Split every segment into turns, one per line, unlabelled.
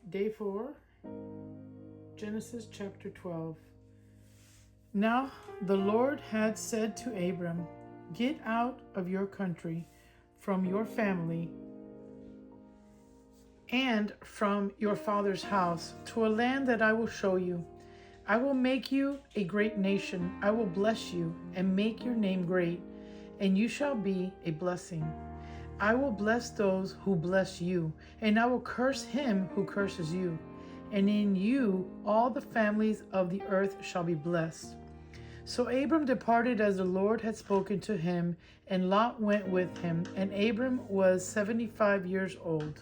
Day 4, Genesis chapter 12. Now the Lord had said to Abram, "Get out of your country, from your family, and from your father's house, to a land that I will show you. I will make you a great nation. I will bless you and make your name great, and you shall be a blessing. I will bless those who bless you, and I will curse him who curses you. And in you all the families of the earth shall be blessed." So Abram departed as the Lord had spoken to him, and Lot went with him. And Abram was 75 years old.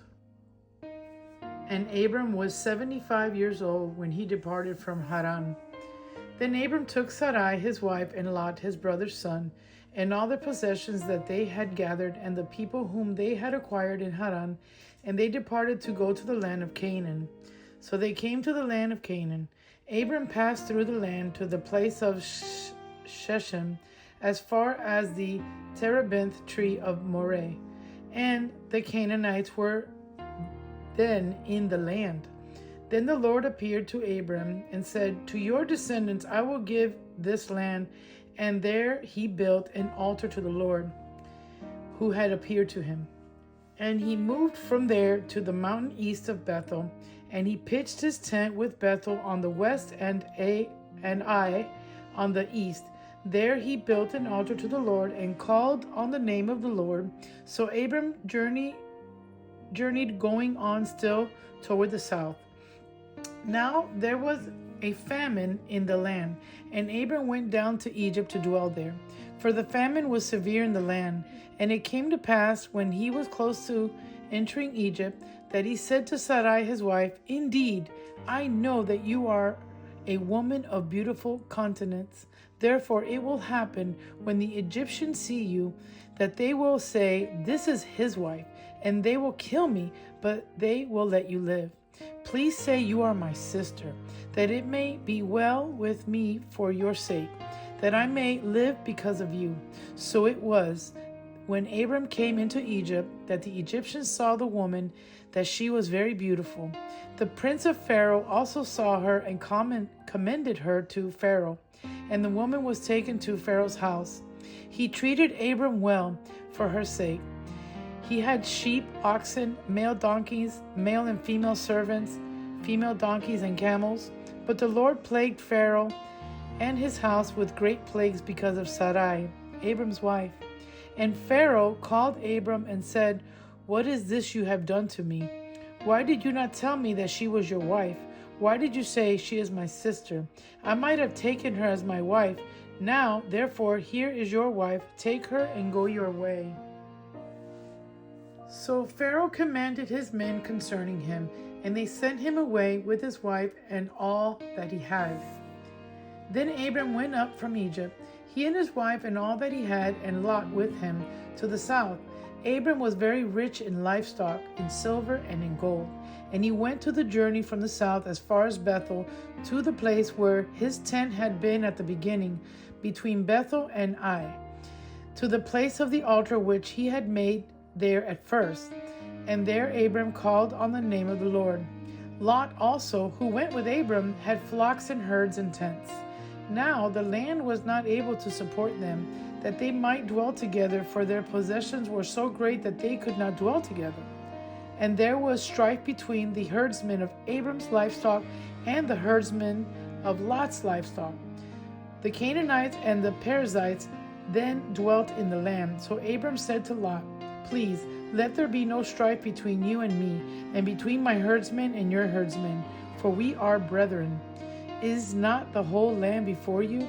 When he departed from Haran. Then Abram took Sarai his wife, and Lot his brother's son, and all the possessions that they had gathered, and the people whom they had acquired in Haran, and they departed to go to the land of Canaan. So they came to the land of Canaan. Abram passed through the land to the place of Shechem, as far as the terebinth tree of Moreh, and the Canaanites were then in the land. Then the Lord appeared to Abram and said, "To your descendants I will give this land." And there he built an altar to the Lord, who had appeared to him. And he moved from there to the mountain east of Bethel, and he pitched his tent with Bethel on the west and Ai on the east. There he built an altar to the Lord and called on the name of the Lord. So Abram journeyed going on still toward the south. Now there was a famine in the land, and Abram went down to Egypt to dwell there, for the famine was severe in the land. And it came to pass, when he was close to entering Egypt, that he said to Sarai his wife, "Indeed, I know that you are a woman of beautiful countenance. Therefore it will happen, when the Egyptians see you, that they will say, 'This is his wife,' and they will kill me, but they will let you live. Please say you are my sister, that it may be well with me for your sake, that I may live because of you." So it was, when Abram came into Egypt, that the Egyptians saw the woman, that she was very beautiful. The prince of Pharaoh also saw her and commended her to Pharaoh, and the woman was taken to Pharaoh's house. He treated Abram well for her sake. He had sheep, oxen, male donkeys, male and female servants, female donkeys and camels. But the Lord plagued Pharaoh and his house with great plagues because of Sarai, Abram's wife. And Pharaoh called Abram and said, "What is this you have done to me? Why did you not tell me that she was your wife? Why did you say, 'She is my sister'? I might have taken her as my wife. Now, therefore, here is your wife. Take her and go your way." So Pharaoh commanded his men concerning him, and they sent him away with his wife and all that he had. Then Abram went up from Egypt, he and his wife and all that he had, and Lot with him, to the south. Abram was very rich in livestock, in silver and in gold. And he went to the journey from the south as far as Bethel, to the place where his tent had been at the beginning, between Bethel and Ai, to the place of the altar which he had made there at first. And there Abram called on the name of the Lord. Lot also, who went with Abram, had flocks and herds and tents. Now the land was not able to support them, that they might dwell together, for their possessions were so great that they could not dwell together. And there was strife between the herdsmen of Abram's livestock and the herdsmen of Lot's livestock. The Canaanites and the Perizzites then dwelt in the land. So Abram said to Lot, "Please, let there be no strife between you and me, and between my herdsmen and your herdsmen, for we are brethren. Is not the whole land before you?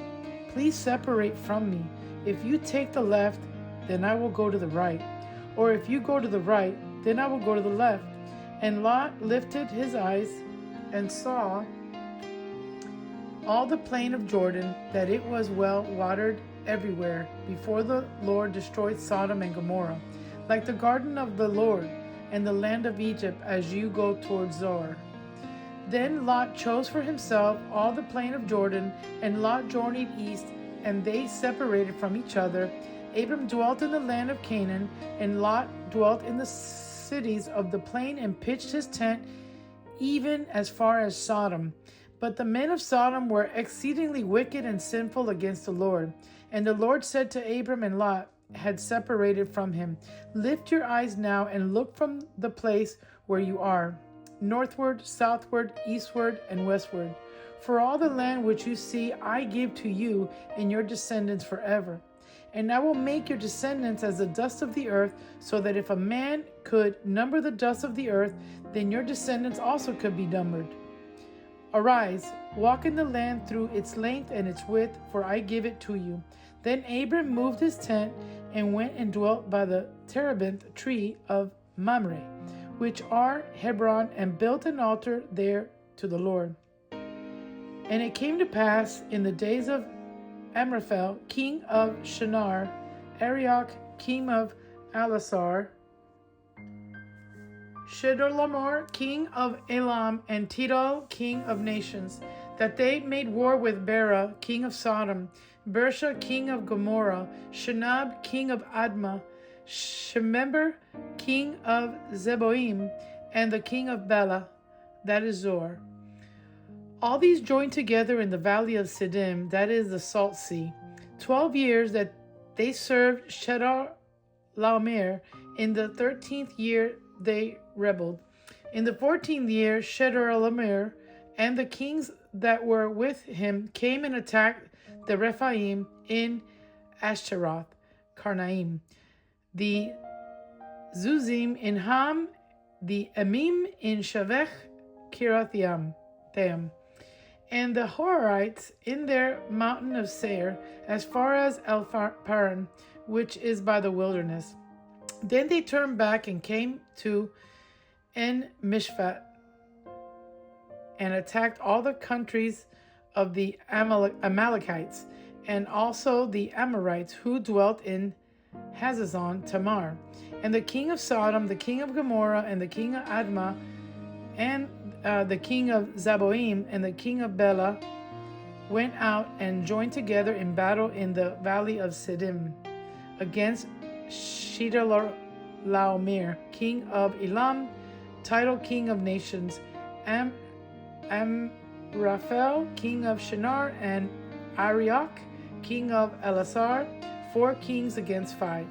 Please separate from me. If you take the left, then I will go to the right. Or if you go to the right, then I will go to the left." And Lot lifted his eyes and saw all the plain of Jordan, that it was well watered everywhere, before the Lord destroyed Sodom and Gomorrah, like the garden of the Lord and the land of Egypt, as you go toward Zoar. Then Lot chose for himself all the plain of Jordan, and Lot journeyed east, and they separated from each other. Abram dwelt in the land of Canaan, and Lot dwelt in the cities of the plain, and pitched his tent even as far as Sodom. But the men of Sodom were exceedingly wicked and sinful against the Lord. And the Lord said to Abram, and Lot had separated from him, "Lift your eyes now and look from the place where you are, northward, southward, eastward, and westward. For all the land which you see I give to you and your descendants forever. And I will make your descendants as the dust of the earth, so that if a man could number the dust of the earth, then your descendants also could be numbered. Arise, walk in the land through its length and its width, for I give it to you." Then Abram moved his tent and went and dwelt by the terebinth tree of Mamre, which are Hebron, and built an altar there to the Lord. And it came to pass in the days of Amraphel, king of Shinar, Arioch, king of Elasar, Chedorlaomer, king of Elam, and Tidal, king of nations, that they made war with Bera, king of Sodom, Bersha, king of Gomorrah, Shinab, king of Admah, Shemember, king of Zeboim, and the king of Bela, that is Zor. All these joined together in the valley of Siddim, that is the Salt Sea. 12 years that they served Chedorlaomer. In the 13th year they rebelled. In the 14th year, Chedorlaomer and the kings that were with him came and attacked the Rephaim in Ashtaroth, Karnaim, the Zuzim in Ham, the Emim in Shavech, Kirathaim, and the Horites in their mountain of Seir, as far as El-Paran, which is by the wilderness. Then they turned back and came to En-Mishpat, and attacked all the countries of the Amalekites, and also the Amorites who dwelt in Hazazon Tamar. And the king of Sodom, the king of Gomorrah, and the king of Admah, and the king of Zeboim, and the king of Bela went out and joined together in battle in the valley of Siddim against Chedorlaomer, king of Elam, Tidal, king of nations, Amraphel, king of Shinar, and Arioch, king of Elasar, 4 kings against 5.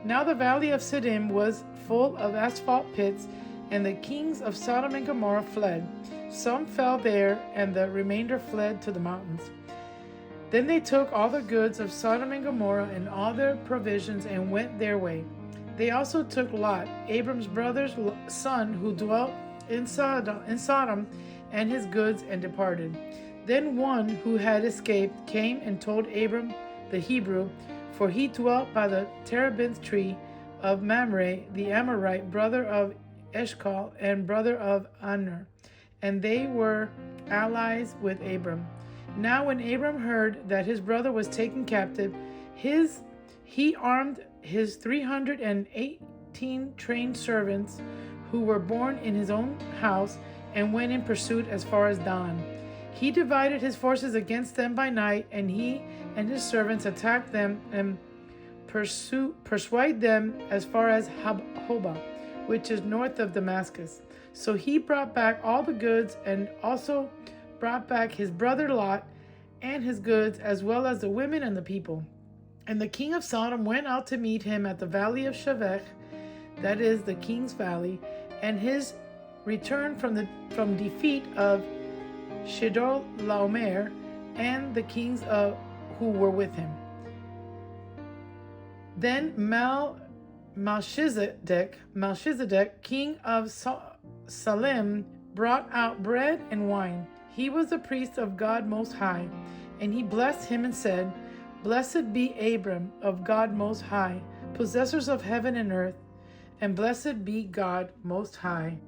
Now the valley of Siddim was full of asphalt pits, and the kings of Sodom and Gomorrah fled. Some fell there, and the remainder fled to the mountains. Then they took all the goods of Sodom and Gomorrah and all their provisions and went their way. They also took Lot, Abram's brother's son, who dwelt in Sodom, and his goods, and departed. Then one who had escaped came and told Abram the Hebrew, for he dwelt by the terebinth tree of Mamre, the Amorite, brother of Eshcol and brother of Aner, and they were allies with Abram. Now when Abram heard that his brother was taken captive, he armed his 318 trained servants who were born in his own house, and went in pursuit as far as Dan. He divided his forces against them by night, and he and his servants attacked them and pursued them as far as Hobah, which is north of Damascus. So he brought back all the goods, and also brought back his brother Lot and his goods, as well as the women and the people. And the king of Sodom went out to meet him at the valley of Shavech, that is the king's valley, and his return from defeat of Chedorlaomer and the kings who were with him. Then Melchizedek, king of Salem, brought out bread and wine. He was the priest of God Most High, and he blessed him and said, "Blessed be Abram of God Most High, possessors of heaven and earth, and blessed be God Most High,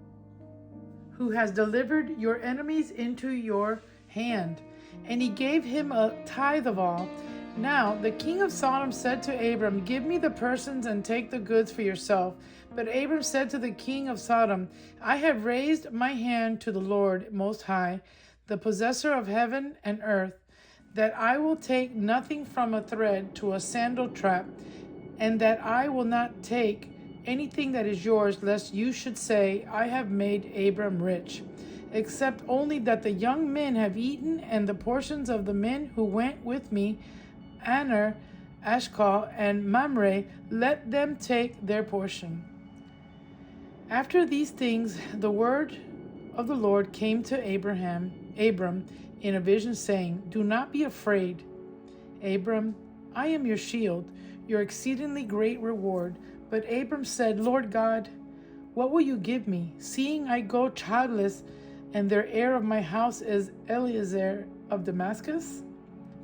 who has delivered your enemies into your hand." And he gave him a tithe of all. Now the king of Sodom said to Abram, "Give me the persons and take the goods for yourself." But Abram said to the king of Sodom, "I have raised my hand to the Lord Most High, the possessor of heaven and earth, that I will take nothing from a thread to a sandal trap, and that I will not take anything that is yours, lest you should say, I have made Abram rich. Except only that the young men have eaten, and the portions of the men who went with me, Aner, Ashkel, and Mamre, let them take their portion. After these things, the word of the Lord came to Abram in a vision, saying, Do not be afraid, Abram, I am your shield, your exceedingly great reward. But Abram said, Lord God, what will you give me, seeing I go childless, and their heir of my house is Eliezer of Damascus?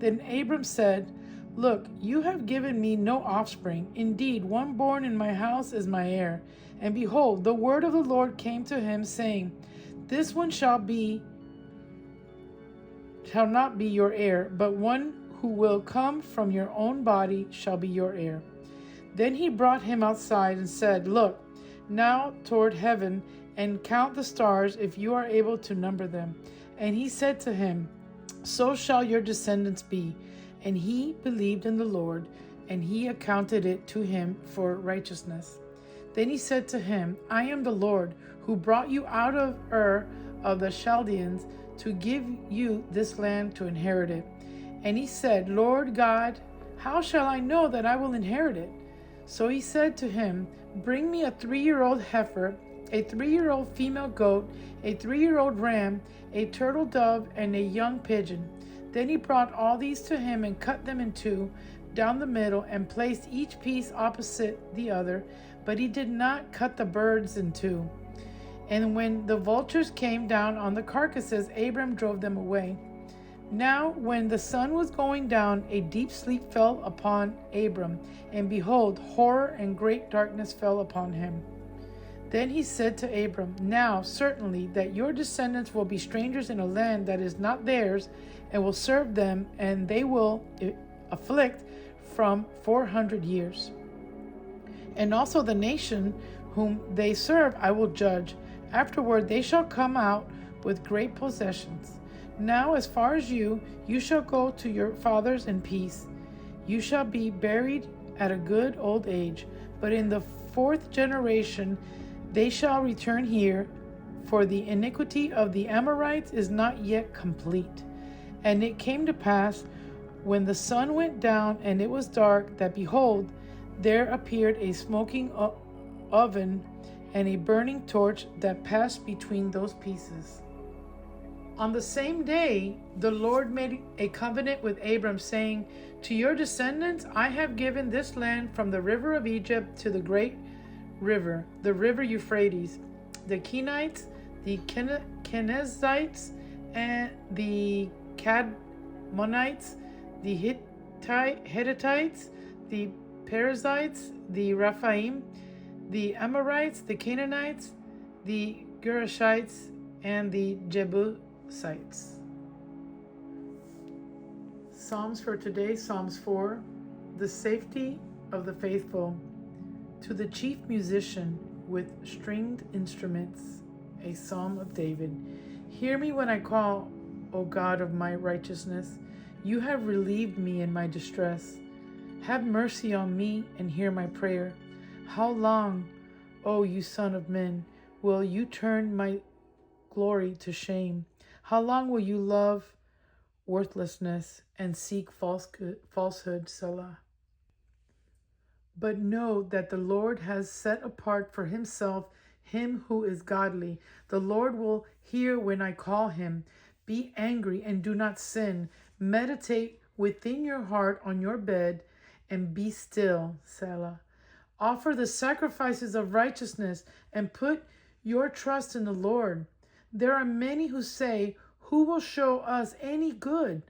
Then Abram said, Look, you have given me no offspring. Indeed, one born in my house is my heir. And behold, the word of the Lord came to him, saying, This one shall not be your heir, but one who will come from your own body shall be your heir. Then he brought him outside and said, Look now toward heaven, and count the stars, if you are able to number them. And he said to him, So shall your descendants be. And he believed in the Lord, and he accounted it to him for righteousness. Then he said to him, I am the Lord, who brought you out of Ur of the Chaldeans, to give you this land to inherit it. And he said, Lord God, how shall I know that I will inherit it? So he said to him, Bring me a 3-year-old heifer, a 3-year-old female goat, a 3-year-old ram, a turtle dove, and a young pigeon. Then he brought all these to him and cut them in two down the middle and placed each piece opposite the other, but he did not cut the birds in two. And when the vultures came down on the carcasses, Abram drove them away. Now when the sun was going down, a deep sleep fell upon Abram, and behold, horror and great darkness fell upon him. Then he said to Abram, Now certainly that your descendants will be strangers in a land that is not theirs, and will serve them, and they will afflict from 400 years. And also the nation whom they serve I will judge. Afterward they shall come out with great possessions. Now as far as you shall go to your fathers in peace. You shall be buried at a good old age. But in the 4th generation they shall return here, for the iniquity of the Amorites is not yet complete. And it came to pass, when the sun went down and it was dark, that behold, there appeared a smoking oven and a burning torch that passed between those pieces. On the same day, the Lord made a covenant with Abram, saying, To your descendants I have given this land from the river of Egypt to the great river, the river Euphrates, the Kenites, the Kenizzites, and the Cadmonites, the Hittites, the Perizzites, the Rephaim, the Amorites, the Canaanites, the Girgashites, and the Jebusites. Psalms for today, Psalms 4, the safety of the faithful. To the chief musician with stringed instruments, a psalm of David. Hear me when I call, O God of my righteousness. You have relieved me in my distress. Have mercy on me and hear my prayer. How long, O you Son of Men, will you turn my glory to shame? How long will you love worthlessness and seek falsehood, Selah? But know that the Lord has set apart for himself him who is godly. The Lord will hear when I call him. Be angry and do not sin. Meditate within your heart on your bed and be still, Selah. Offer the sacrifices of righteousness and put your trust in the Lord. There are many who say, Who will show us any good?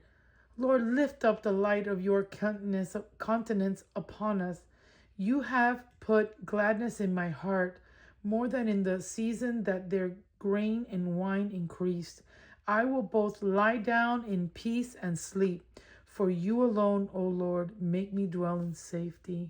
Lord, lift up the light of your countenance upon us. You have put gladness in my heart, more than in the season that their grain and wine increased. I will both lie down in peace and sleep, for you alone, O Lord, make me dwell in safety.